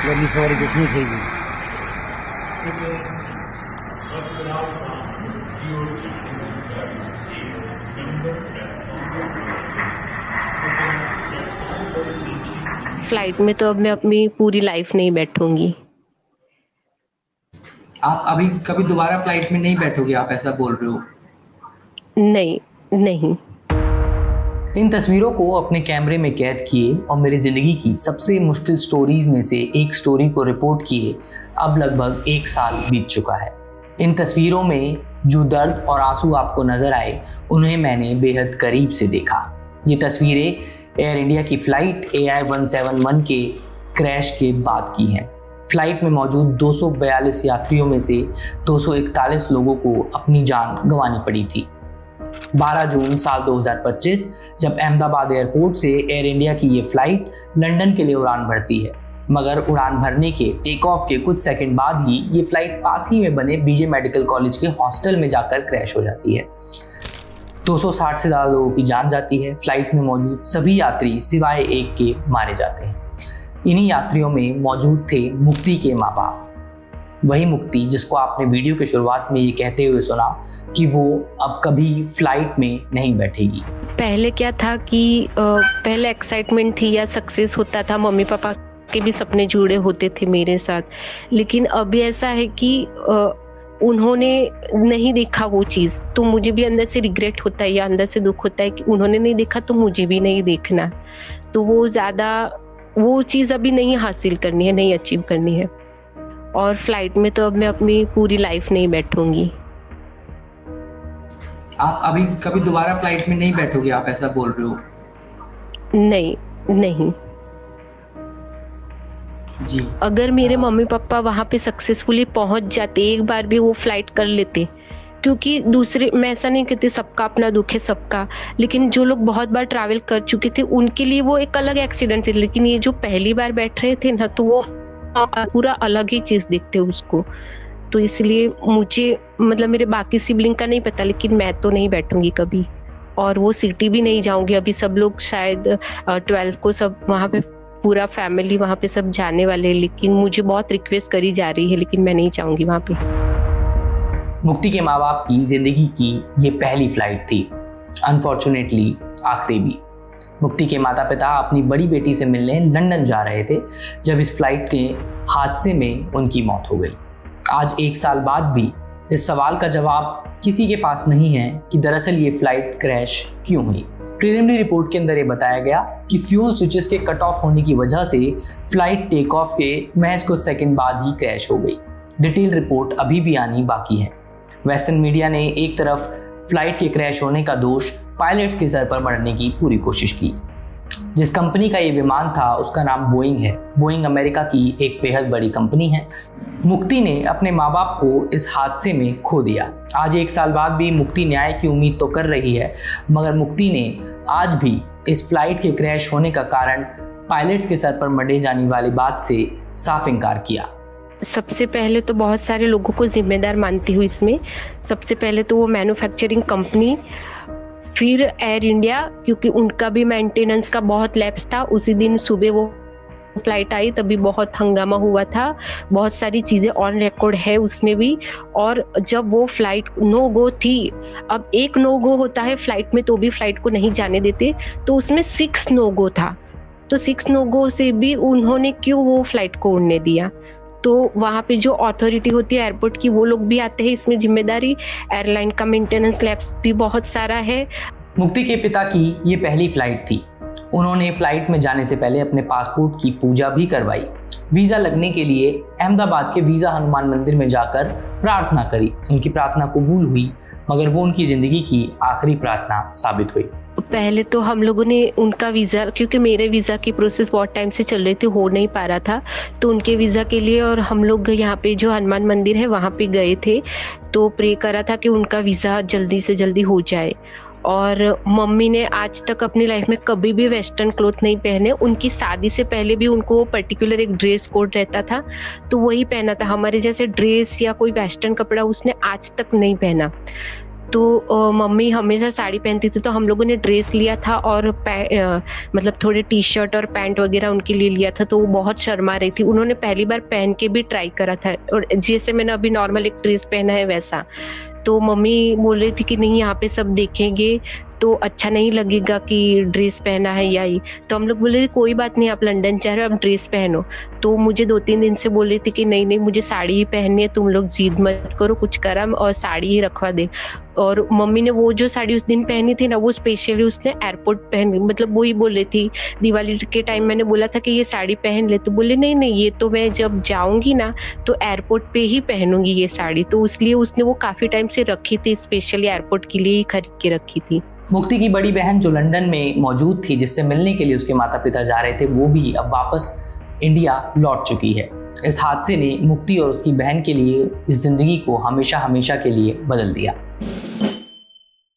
गली सवारी कितनी थी। फ्लाइट में तो अब मैं अपनी पूरी लाइफ नहीं बैठूंगी। आप अभी कभी दोबारा फ्लाइट में नहीं बैठोगे, आप ऐसा बोल रहे हो? नहीं, नहीं। इन तस्वीरों को अपने कैमरे में कैद किए और मेरी ज़िंदगी की सबसे मुश्किल स्टोरीज में से एक स्टोरी को रिपोर्ट किए अब लगभग 1 साल बीत चुका है। इन तस्वीरों में जो दर्द और आंसू आपको नजर आए उन्हें मैंने बेहद करीब से देखा। ये तस्वीरें एयर इंडिया की फ़्लाइट AI-171 के क्रैश के बाद की हैं। फ्लाइट में मौजूद 242 यात्रियों में से 241 लोगों को अपनी जान गंवानी पड़ी थी। 12 जून साल 2025 जब अहमदाबाद एयरपोर्ट से एयर इंडिया की ये फ्लाइट लंदन के लिए उड़ान भरती है, मगर उड़ान भरने के टेक ऑफ के कुछ सेकंड बाद ही ये फ्लाइट पास ही में बने बीजे मेडिकल कॉलेज के हॉस्टल में जाकर क्रैश हो जाती है। 260 से ज़्यादा लोगों की जान जाती है। फ्लाइट में मौजूद सभी यात्री सिवाय एक के मारे जाते हैं। इन्हीं यात्रियों में मौजूद थे मुक्ति के माँ बाप, वही मुक्ति जिसको आपने वीडियो के शुरुआत में ये कहते हुए सुना कि वो अब कभी फ्लाइट में नहीं बैठेगी। पहले क्या था कि पहले एक्साइटमेंट थी या सक्सेस होता था, मम्मी पापा के भी सपने जुड़े होते थे मेरे साथ, लेकिन अभी ऐसा है कि उन्होंने नहीं देखा वो चीज़, तो मुझे भी अंदर से रिग्रेट होता है या अंदर से दुख होता है कि उन्होंने नहीं देखा तो मुझे भी नहीं देखना। तो वो चीज़ अभी नहीं हासिल करनी है, नहीं अचीव करनी है। और फ्लाइट में तो अब मैं अपनी पूरी लाइफ नहीं बैठूंगी। आप अभी कभी दोबारा फ्लाइट में नहीं बैठोगे, आप ऐसा बोल रहे हो? नहीं, नहीं। जी। अगर मेरे मम्मी पापा वहाँ पे सक्सेसफुली पहुँच जाते, एक बार भी वो फ्लाइट कर लेते, क्योंकि दूसरे, मैं ऐसा नहीं कहती सबका अपना दुख है सबका, लेकिन जो लोग बहुत बार ट्रैवल कर चुके थे उनके लिए वो एक अलग एक्सीडेंट थे, लेकिन ये जो पहली बार बैठ रहे थे ना, तो वो पूरा अलग ही चीज़ देखते उसको। तो इसलिए मुझे, मतलब मेरे बाकी सिबलिंग का नहीं पता, लेकिन मैं तो नहीं बैठूंगी कभी, और वो सिटी भी नहीं जाऊंगी। अभी सब लोग शायद 12 को सब वहाँ पे पूरा फैमिली वहाँ पे सब जाने वाले हैं, लेकिन मुझे बहुत रिक्वेस्ट करी जा रही है, लेकिन मैं नहीं चाहूंगी वहाँ पे। मुक्ति के माँ बाप की जिंदगी की ये पहली फ्लाइट थी, अनफॉर्चुनेटली आखिरी भी। मुक्ति के माता पिता अपनी बड़ी बेटी से मिलने लंदन जा रहे थे जब इस फ्लाइट के हादसे में उनकी मौत हो गई। आज 1 साल बाद भी इस सवाल का जवाब किसी के पास नहीं है कि दरअसल ये फ्लाइट क्रैश क्यों हुई। प्रीलिमिनरी रिपोर्ट के अंदर ये बताया गया कि फ्यूल स्विचेस के कट ऑफ होने की वजह से फ्लाइट टेक ऑफ के महज कुछ सेकंड बाद ही क्रैश हो गई। डिटेल रिपोर्ट अभी भी आनी बाकी है। वेस्टर्न मीडिया ने एक तरफ फ्लाइट के क्रैश होने का दोष पायलट्स के सर पर मढ़ने की पूरी कोशिश की। जिस कंपनी का ये विमान था उसका नाम बोइंग है। बोइंग अमेरिका की एक बेहद बड़ी कंपनी है। मुक्ति ने अपने माँ बाप को इस हादसे में खो दिया। आज 1 साल बाद भी मुक्ति न्याय की उम्मीद तो कर रही है, मगर मुक्ति ने आज भी इस फ्लाइट के क्रैश होने का कारण पायलट्स के सर पर मढ़े जाने वाली बात से साफ इनकार किया। सबसे पहले तो बहुत सारे लोगों को जिम्मेदार मानती हूँ इसमें। सबसे पहले तो वो मैन्युफैक्चरिंग कंपनी, फिर एयर इंडिया, क्योंकि उनका भी मेंटेनेंस का बहुत लैप्स था। उसी दिन सुबह वो फ्लाइट आई तभी बहुत हंगामा हुआ था, बहुत सारी चीज़ें ऑन रिकॉर्ड है उसमें भी। और जब वो फ्लाइट नो गो थी, अब एक नो गो होता है फ्लाइट में तो भी फ्लाइट को नहीं जाने देते, तो उसमें 6 नो गो था। तो 6 नो गो से भी उन्होंने क्यों वो फ्लाइट को उड़ने दिया? तो वहाँ पे जो अथॉरिटी होती है एयरपोर्ट की, वो लोग भी आते हैं इसमें जिम्मेदारी। एयरलाइन का मेंटेनेंस लैब्स भी बहुत सारा है। मुक्ति के पिता की ये पहली फ्लाइट थी। उन्होंने फ्लाइट में जाने से पहले अपने पासपोर्ट की पूजा भी करवाई। वीज़ा लगने के लिए अहमदाबाद के वीज़ा हनुमान मंदिर में जाकर प्रार्थना करी। उनकी प्रार्थना कबूल हुई, मगर वो उनकी ज़िंदगी की आखिरी प्रार्थना साबित हुई। पहले तो हम लोगों ने उनका वीज़ा, क्योंकि मेरे वीज़ा की प्रोसेस बहुत टाइम से चल रही थी, हो नहीं पा रहा था, तो उनके वीज़ा के लिए और हम लोग यहाँ पे जो हनुमान मंदिर है वहाँ पे गए थे, तो प्रे करा था कि उनका वीज़ा जल्दी से जल्दी हो जाए। और मम्मी ने आज तक अपनी लाइफ में कभी भी वेस्टर्न क्लोथ नहीं पहने। उनकी शादी से पहले भी उनको पर्टिकुलर एक ड्रेस कोड रहता था, तो वही पहना था। हमारे जैसे ड्रेस या कोई वेस्टर्न कपड़ा उसने आज तक नहीं पहना। तो मम्मी हमेशा साड़ी पहनती थी, तो हम लोगों ने ड्रेस लिया था और मतलब थोड़े टी शर्ट और पैंट वगैरह उनके लिए लिया था, तो वो बहुत शर्मा रही थी। उन्होंने पहली बार पहन के भी ट्राई करा था, और जैसे मैंने अभी नॉर्मल एक ड्रेस पहना है वैसा। तो मम्मी बोल रही थी कि नहीं, यहाँ पे सब देखेंगे तो अच्छा नहीं लगेगा कि ड्रेस पहना है या ये। तो हम लोग बोले कोई बात नहीं, आप लंदन जा रहे हो, आप ड्रेस पहनो। तो मुझे 2-3 दिन से बोल रही थी कि नहीं नहीं, मुझे साड़ी ही पहननी है, तुम लोग जिद मत करो कुछ करम, और साड़ी ही रखवा दे। और मम्मी ने वो जो साड़ी उस दिन पहनी थी ना, वो स्पेशली उसने एयरपोर्ट पहन, मतलब वो ही बोल रही थी। दिवाली के टाइम मैंने बोला था कि ये साड़ी पहन ले, तो बोले नहीं नहीं, ये तो मैं जब जाऊंगी ना तो एयरपोर्ट पे ही पहनूंगी ये साड़ी। तो इसलिए उसने वो काफी टाइम से रखी थी, स्पेशली एयरपोर्ट के लिए ही खरीद के रखी थी। मुक्ति की बड़ी बहन जो लंदन में मौजूद थी, जिससे मिलने के लिए उसके माता पिता जा रहे थे, वो भी अब वापस इंडिया लौट चुकी है। इस हादसे ने मुक्ति और उसकी बहन के लिए इस जिंदगी को हमेशा हमेशा के लिए बदल दिया।